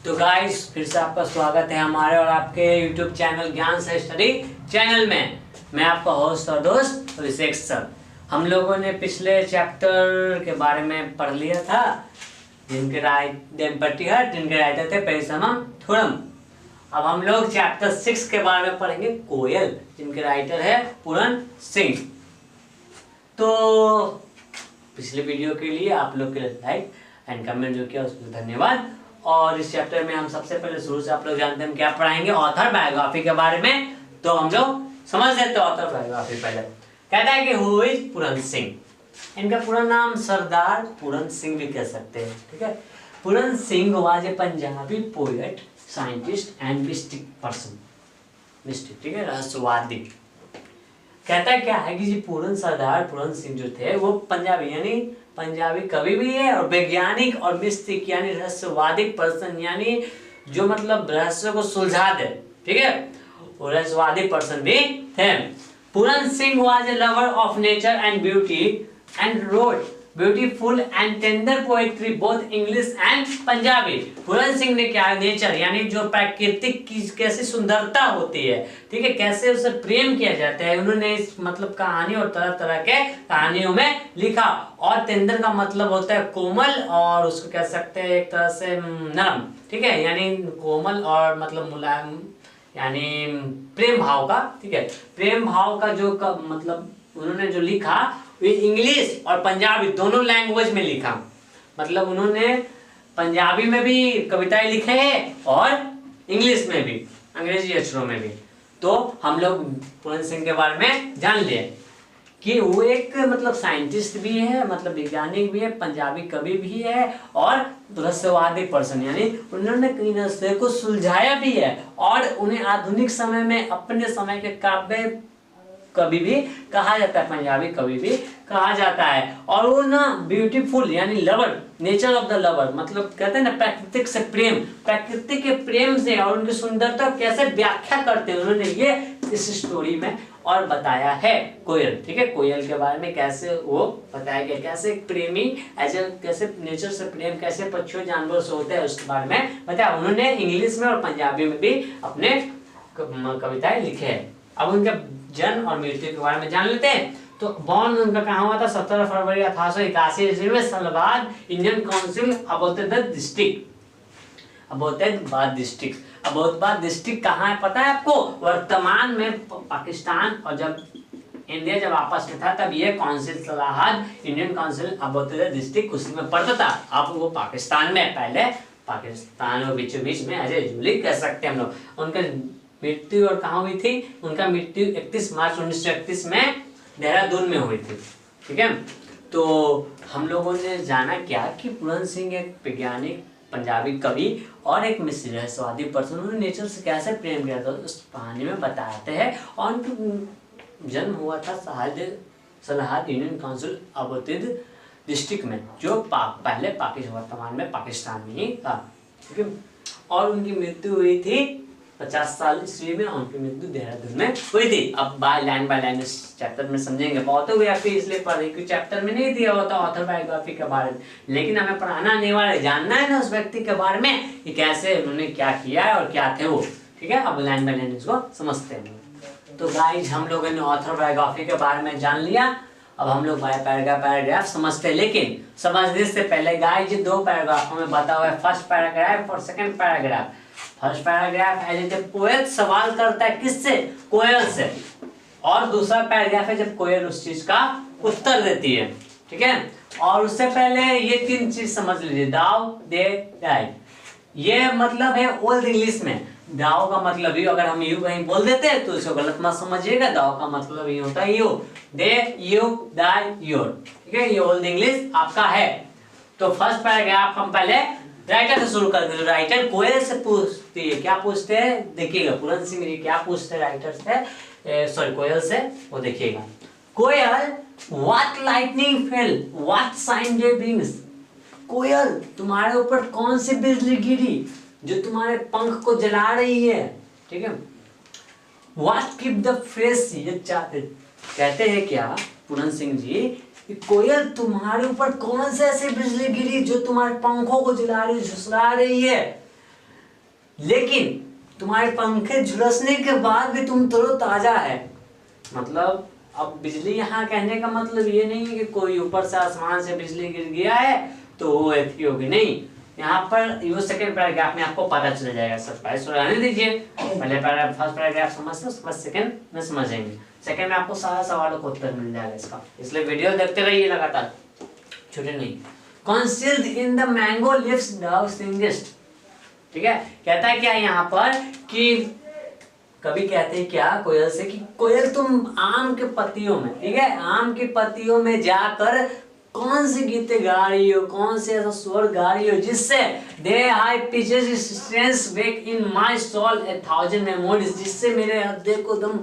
तो गाइस फिर से आपका स्वागत है हमारे और आपके YouTube चैनल ज्ञान से स्टडी चैनल में। मैं आपका होस्ट और दोस्त अभिषेक सर। हम लोगों ने पिछले चैप्टर के बारे में पढ़ लिया था, जिनके राइटर थे पेरिसमम थोरम। अब हम लोग चैप्टर 6 के बारे में पढ़ेंगे, कोयल, जिनके राइटर है पूरन सिंह। तो पिछले वीडियो के लिए आप लोग के लाइक एंड कमेंट जो किया उसके लिए धन्यवाद। और इस चैप्टर में हम सबसे पहले शुरू से आप लोग जानते हैं हम क्या पढ़ाएंगे, ऑथर बायोग्राफी के बारे में। तो हम लोग समझ लेते हैं ऑथर बायोग्राफी। पहले कहता है कि हु इज पूरन सिंह। इनका पूरा नाम सरदार पूरन सिंह भी कह सकते हैं, ठीक है। Puran Singh was a Punjabi poet, scientist and mystic person. Mystic, ठीक है, रहस्यवादी। कहता क्या है कि जी सरदार पूरन सिंह जो थे वो पंजाबी यानी पंजाबी कवि भी है और वैज्ञानिक और मिस्टिक यानी रहस्यवादिक पर्सन, यानी जो मतलब रहस्य को सुलझा दे, ठीक है, वो रहस्यवादी पर्सन भी थे। Puran Singh was a lover of nature and beauty and wrote beautiful and tender poetry both English and Punjabi. Puran Singh ने क्या, नेचर यानी जो प्राकृतिक की कैसी सुंदरता होती है, ठीक है, कैसे उसे प्रेम किया जाता है, उन्होंने इस मतलब कहानी और तरह तरह के कहानियों में लिखा। और टेंडर का मतलब होता है कोमल, और उसको कह सकते हैं एक तरह से नरम, ठीक है, यानी कोमल और मतलब मुलायम, यानी प्रेम भाव का, ठीक है, प्रेम भाव का जो मतलब उन्होंने जो लिखा इंग्लिश और पंजाबी दोनों लैंग्वेज में लिखा। मतलब उन्होंने पंजाबी में भी कविताएं लिखे हैं और इंग्लिश में भी, अंग्रेजी अक्षरों में भी। तो हम लोग पूरन सिंह के बारे में जान लिए कि वो एक मतलब साइंटिस्ट भी है, मतलब वैज्ञानिक भी है, पंजाबी कवि भी है और रहस्यवादी पर्सन, यानी उन्होंने कई रहस्य को सुलझाया भी है। और उन्हें आधुनिक समय में अपने समय के काव्य कवि भी कहा जाता है, पंजाबी कवि भी कहा जाता है। और वो ना ब्यूटीफुल यानी lover, nature of the lover, मतलब कहते हैं ना प्राकृतिक से प्रेम, प्रकृति के प्रेम से और उनकी सुंदरता कैसे व्याख्या करते हैं उन्होंने ये इस स्टोरी में और बताया है। कोयल, ठीक है, कोयल के बारे में कैसे वो बताया गया, कैसे प्रेमी ऐसे कैसे नेचर से प्रेम कैसे पक्षियों जानवरों से होता है उसके बारे में बताया। उन्होंने इंग्लिश में और पंजाबी में भी अपने कविताएं लिखे हैं। अब उनके जन्म और मृत्यु के बारे में जान लेते हैं। तो बॉर्न उनका कहाँ हुआ था, 17 फरवरी 1881 ईस्वी में सालाबाद इंडियन काउंसिल अबोटाबाद डिस्ट्रिक्ट कहाँ है पता है आपको? वर्तमान में पाकिस्तान और जब इंडिया जब आपस में था तब ये काउंसिल सलाहाद इंडियन काउंसिल अबोटाबाद डिस्ट्रिक्ट उसी में पड़ता था। अब वो पाकिस्तान में, पहले पाकिस्तान और बीचों बीच में ऐसे जुली कह सकते हैं हम लोग। उनका मृत्यु और कहाँ हुई थी? उनका मृत्यु 31 मार्च 1931 में देहरादून में हुई थी, ठीक है। तो हम लोगों ने जाना क्या कि पूरन सिंह एक वैज्ञानिक पंजाबी कवि और एक मिस्र रहस्यवादी पर्सन, उन्होंने नेचर से कैसे प्रेम किया था उस कहानी में बताते हैं। और उनका जन्म हुआ था सलाहाद इंडियन काउंसिल अबोटाबाद डिस्ट्रिक्ट में, जो पहले वर्तमान में पाकिस्तान में ही था, ठीक है। और उनकी मृत्यु हुई थी 50 साल ईस्वी में, उनकी मृत्यु देहरादून में हुई थी। अब बाय लाइन इस चैप्टर में समझेंगे। ऑटोबायोग्राफी इसलिए पढ़े क्योंकि चैप्टर में नहीं दिया होता ऑथर बायोग्राफी के बारे में, लेकिन हमें पढ़ाना नहीं वाला, जानना है ना उस व्यक्ति के बारे में कि कैसे उन्होंने क्या किया है और क्या थे वो, ठीक है। अब लाइन बाय लाइन इसको समझते हैं। तो गाइज हम लोगों ने ऑथर बायोग्राफी के बारे में जान लिया। अब हम लोग पैराग्राफ समझते हैं, लेकिन समझने से पहले गाइज 2 पैराग्राफों में बता हुआ है, फर्स्ट पैराग्राफ और सेकंड पैराग्राफ। फर्स्ट पैराग्राफ है जब कोयल सवाल करता है किससे? कोयल से। और दूसरा पैराग्राफ है जब कोयल उस चीज का उत्तर देती है, ठीक है। और उससे पहले ये 3 चीज समझ लीजिए, दाव दे डाई। ये मतलब है ओल्ड इंग्लिश में दाव का मतलब यू, अगर हम यू कहीं बोल देते हैं तो इसको गलत मत समझिएगा। दाव का मतलब ये होता है you, they, you, Dai, your, ठीक है। ये ओल्ड इंग्लिश आपका है। तो फर्स्ट पैराग्राफ हम पहले राइटर से शुरू करते हैं। राइटर कोयल से पूछती है, क्या पूछते हैं देखिएगा, पूरन सिंह जी क्या पूछते हैं राइटर से, कोयल से, वो देखिएगा। कोयल, what lightning fell, what sign they brings. कोयल, तुम्हारे ऊपर कौन सी बिजली गिरी जो तुम्हारे पंख को जला रही है, ठीक है। व्हाट कीप द फ्रेश, ये चाहते कहते हैं क्या पूरन सिंह जी, कोयल तुम्हारे ऊपर कौन से ऐसी बिजली गिरी जो तुम्हारे पंखों को जला रही, झुसला रही है। लेकिन तुम्हारे पंखे झुलसने के बाद भी तुम तरोताजा है। मतलब अब बिजली यहाँ कहने का मतलब ये नहीं है कि कोई ऊपर से आसमान से बिजली गिर गया है तो वो ऐसी होगी, नहीं। यहाँ पर ये सेकंड पैराग्राफ में आपको पता चल जाएगा। सब पहले रहने दीजिए, पहले पैराग्राफ फर्स्ट पैराग्राफ समझते हैं, उसके बाद सेकंड में समझेंगे। सेकंड में आपको सारा सवालों का उत्तर मिल जाएगा इसका, इसलिए वीडियो देखते रहिए लगातार, छूटे नहीं। Concealed in the mango leaves dove singest, ठीक है। कहता है क्या यहाँ पर कि कभी कहते हैं क्या कोयल से कि कोयल तुम आम के पत्तियों में, ठीक है, आम के पत्तियों में जाकर कौन से गीते गा रही हो, कौन से ऐसा स्वर गा रही हो जिससे they high pitches strains wake in my soul 1000 memories, जिससे मेरे हृदय को एकदम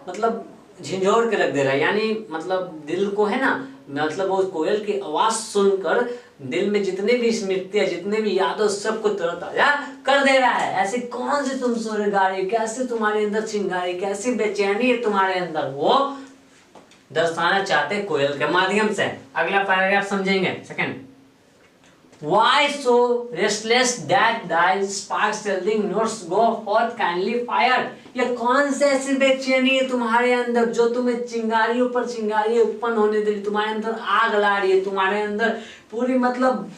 मतलब झिझोर के रख दे रहा है। यानी मतलब दिल को है ना, मतलब वो कोयल की आवाज सुनकर दिल में जितने भी स्मृतियां, जितने भी यादों, सबको तरोताजा कर दे रहा है। ऐसे कौन से तुम स्वर गा रही हो, कैसे तुम्हारे अंदर चिंगारी, कैसी बेचैनी है तुम्हारे अंदर, वो दर्शाना चाहते कोयल के माध्यम से। अगला पैराग्राफ समझेंगे। Second, Why so restless that thy sparks telling notes go forth kindly fire? ये कौन से ऐसी बेचैनी है तुम्हारे अंदर जो तुम्हें चिंगारियों पर चिंगारी उत्पन्न होने दे रही, तुम्हारे अंदर आग ला रही है, तुम्हारे अंदर पूरी मतलब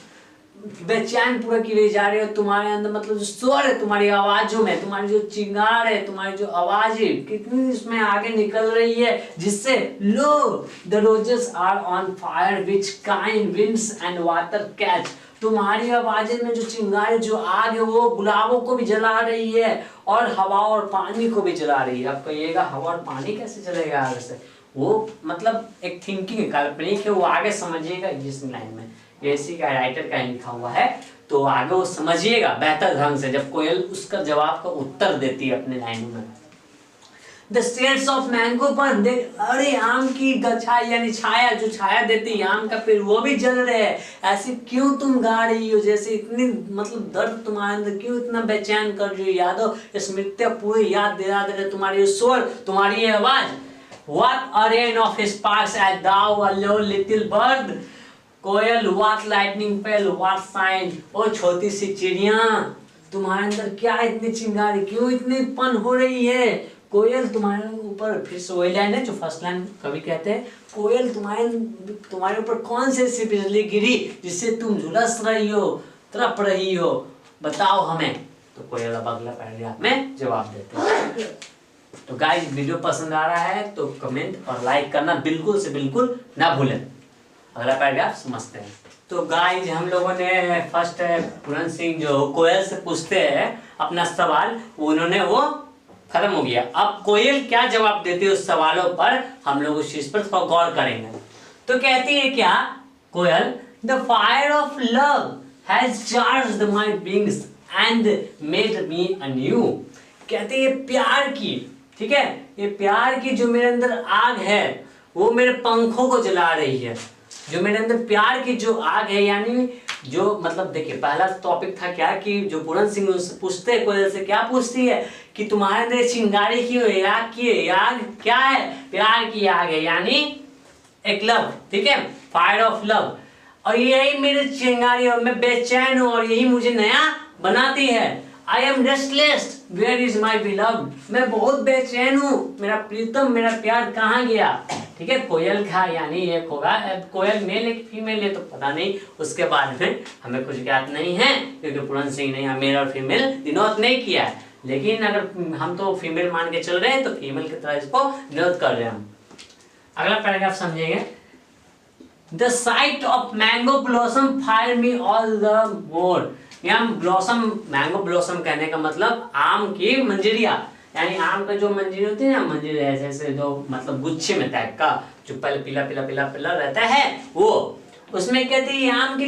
बेचैन पूरा की ले जा रही है। तुम्हारे अंदर मतलब जो स्वर है तुम्हारी आवाजों में, तुम्हारी जो चिंगार है, तुम्हारी जो आवाज है कितनी इसमें आगे निकल रही है, जिससे lo the roses are on fire which kind winds and water catch. तुम्हारी आवाजें में जो चिंगारी, जो आग है, वो गुलाबों को भी जला रही है और हवा और पानी को भी जला रही है। आप कहिएगा हवा और पानी कैसे जलेगा आग से? वो मतलब एक थिंकिंग काल्पनिक है, वो आगे समझिएगा जिस लाइन में इसी का राइटर का लिखा हुआ है, तो आगे वो समझिएगा बेहतर ढंग से जब कोयल उसका जवाब का उत्तर देती है अपने लाइन में। The shades of mango पर देख, अरे आम की गछाई यानी छाया, जो छाया देती है आम का पेड़, वो भी जल रहे हैं। ऐसे क्यों तुम गा रही हो, जैसे इतनी मतलब दर्द तुम्हारे अंदर क्यों इतना बेचैन कर रही हो, यादों स्मृतियां पूरी याद दिला दे रहे तुम्हारी स्वर, तुम्हारी आवाज। What a rain of sparks as thou a low little bird, coil what lightning fell what sign, ओ छोटी सी चिड़िया तुम्हारे अंदर क्या इतनी चिंगारी, क्यों इतनी उत्पन्न हो रही है। कोयल तुम्हारे ऊपर, फिर से वही लाइन है जो फर्स्ट लाइन कभी कहते हैं, कोयल तुम्हारे ऊपर कौन से ऐसी बिजली गिरी जिससे तुम झुलस रही हो, तड़प रही हो, बताओ हमें। तो कोयल अब अगला पैराग्राफ में जवाब देते हैं। तो गाइस वीडियो पसंद आ रहा है तो कमेंट और लाइक करना बिल्कुल से बिल्कुल ना भूलें। अगला पैराग्राफ समझते हैं। तो गाइस हम लोगों ने फर्स्ट पूरन सिंह जो कोयल से पूछते हैं अपना सवाल, उन्होंने वो खत्म हो गया। अब कोयल क्या जवाब देती है उस सवालों पर, हम लोग उस चीज पर थोड़ा गौर करेंगे। तो कहती है क्या कोयल, the fire of love has charged my wings and made me anew. कहती है प्यार की, ठीक है, ये प्यार की जो मेरे अंदर आग है वो मेरे पंखों को जला रही है। जो मेरे अंदर प्यार की जो आग है, यानी जो मतलब देखिए पहला टॉपिक था क्या कि जो पूरन सिंह उससे पूछते हैं, कोयल से क्या पूछती है कि तुम्हारे अंदर चिंगारी की है, आग की है, आग क्या है, प्यार की आग है, यानी एक लव, ठीक है, फायर ऑफ लव। और यही मेरे चिंगारी और मैं बेचैन हूँ और यही मुझे नया बनाती है। I am restless where is my beloved, मैं बहुत बेचैन हूँ, मेरा प्रीतम, मेरा प्यार कहाँ गया। ठीक है, कोयल का यानी एक होगा, कोयल मेल है कि फीमेल है तो पता नहीं, उसके बाद में हमें कुछ ज्ञात नहीं है क्योंकि पूरन सिंह ने मेल और फीमेल डिनोट नहीं किया है। लेकिन अगर हम तो फीमेल मान के चल रहे हैं तो फीमेल की तरह इसको डिनोट कर रहे हैं हम। अगला पैराग्राफ समझेंगे। The site of mango blossom fire me all the more. यहाँ ब्लॉसम, मैंगो ब्लॉसम कहने का मतलब आम की मंजरिया, यानी आम का जो मंजरी होती है ना, मंजरी ऐसे ऐसे जो मतलब गुच्छे में टाइप का जो पहले पीला पीला पीला पीला रहता है वो, उसमें कहती है आम की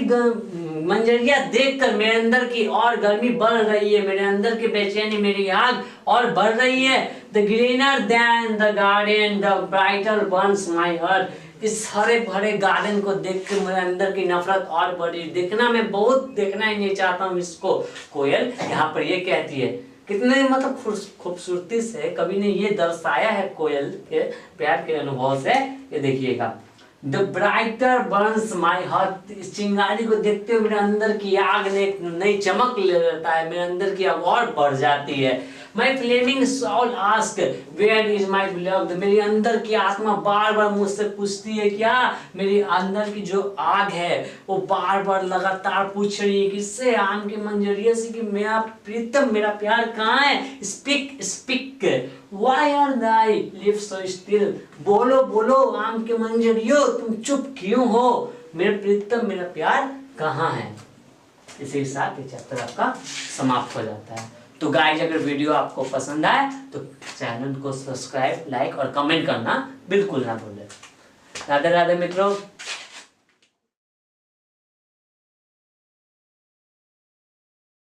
मंजरिया देखकर मेरे अंदर की और गर्मी बढ़ रही है, मेरे अंदर की बेचैनी, मेरी आग और बढ़ रही है। The greener than the garden the brighter burns my heart. इस हरे भरे गार्डन को देख कर मेरे अंदर की नफरत और बढ़ी, देखना मैं बहुत देखना ही नहीं चाहता हूँ इसको। कोयल यहाँ पर ये कहती है, कितने मतलब खूबसूरती से कवि ने ये दर्शाया है कोयल के प्यार के अनुभव से, ये देखिएगा। The brighter burns my heart. इस चिंगारी को देखते हुए मेरे अंदर की आग ने एक नई चमक ले लेता है, मेरे अंदर की आग और बढ़ जाती है। My flaming soul ask where is my beloved. मेरी अंदर की आत्मा बार बार मुझसे पूछती है, क्या मेरी अंदर की जो आग है वो बार बार लगातार पूछ रही है किससे, आम के मंजरिये से, कि मेरा प्रीतम, मेरा प्यार कहाँ है। Speak speak why are thy lips so still. बोलो बोलो आम के मंजरियो, तुम चुप क्यों हो, मेरे प्रीतम, मेरा प्यार कहाँ है। इसी के साथ ये चैप्टर आपका समाप्त हो जाता है। तो गाइज, अगर वीडियो आपको पसंद आए तो चैनल को सब्सक्राइब, लाइक और कमेंट करना बिल्कुल ना भूलें। राधे राधे मित्रों।